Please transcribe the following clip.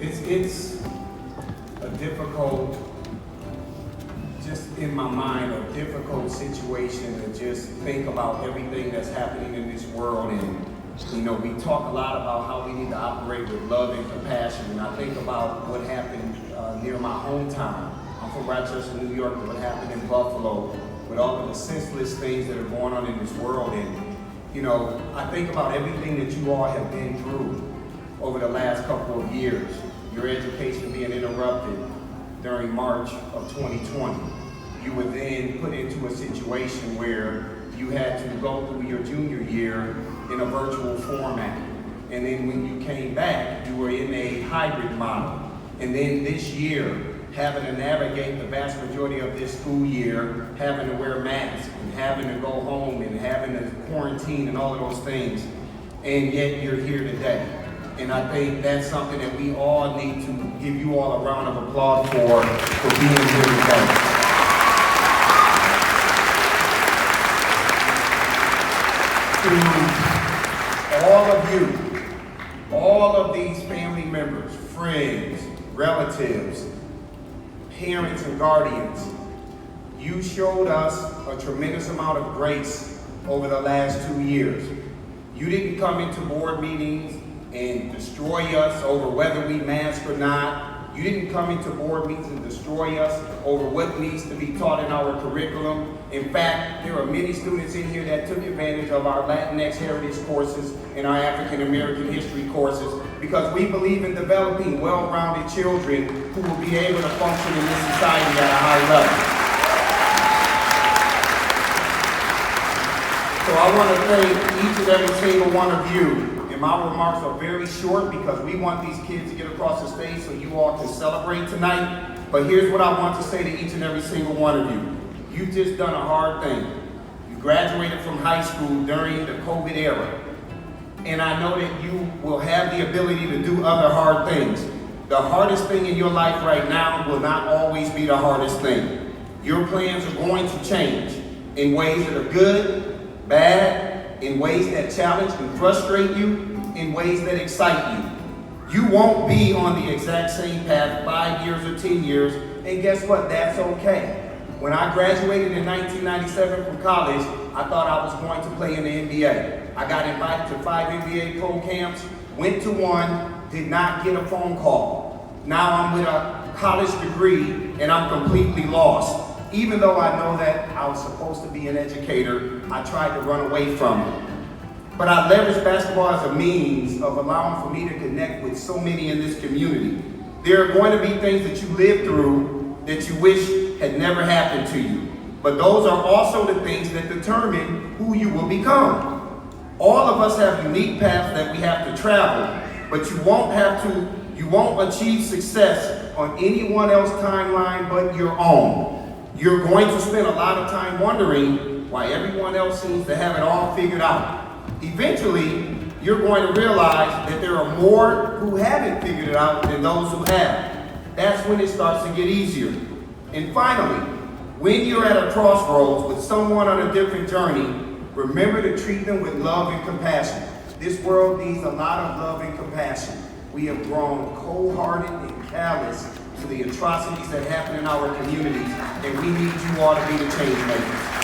It's a difficult, just in my mind, a difficult situation to just think about everything that's happening in this world. And we talk a lot about how we need to operate with love and compassion. And I think about what happened near my hometown. I'm from Rochester, New York, and what happened in Buffalo with all of the senseless things that are going on in this world. And I think about everything that you all have been through over the last couple of years. Your education being interrupted during March of 2020. You were then put into a situation where you had to go through your junior year in a virtual format. And then when you came back, you were in a hybrid model. And then this year, having to navigate the vast majority of this school year, having to wear masks and having to go home and having to quarantine and all of those things. And yet you're here today. And I think that's something that we all need to give you all a round of applause for being here today. To all of these family members, friends, relatives, parents and guardians, you showed us a tremendous amount of grace over the last 2 years. You didn't come into board meetings and destroy us over whether we mask or not. You didn't come into board meetings and destroy us over what needs to be taught in our curriculum. In fact, there are many students in here that took advantage of our Latinx heritage courses and our African American history courses because we believe in developing well-rounded children who will be able to function in this society at a high level. So I want to thank each and every single one of you. And my remarks are very short because we want these kids to get across the stage so you all can celebrate tonight. But here's what I want to say to each and every single one of you. You've just done a hard thing. You graduated from high school during the COVID era. And I know that you will have the ability to do other hard things. The hardest thing in your life right now will not always be the hardest thing. Your plans are going to change in ways that are good, bad, in ways that challenge and frustrate you, in ways that excite you. You won't be on the exact same path 5 years or 10 years, and guess what? That's okay. When I graduated in 1997 from college, I thought I was going to play in the NBA. I got invited to 5 NBA pro camps, went to one, did not get a phone call. Now I'm with a college degree and I'm completely lost. Even though I know that I was supposed to be an educator, I tried to run away from it. But I leveraged basketball as a means of allowing for me to connect with so many in this community. There are going to be things that you live through that you wish had never happened to you. But those are also the things that determine who you will become. All of us have unique paths that we have to travel, but you won't achieve success on anyone else's timeline but your own. You're going to spend a lot of time wondering why everyone else seems to have it all figured out. Eventually, you're going to realize that there are more who haven't figured it out than those who have. That's when it starts to get easier. And finally, when you're at a crossroads with someone on a different journey, remember to treat them with love and compassion. This world needs a lot of love and compassion. We have grown cold-hearted and callous to the atrocities that happen in our communities, and we need you all to be the change makers.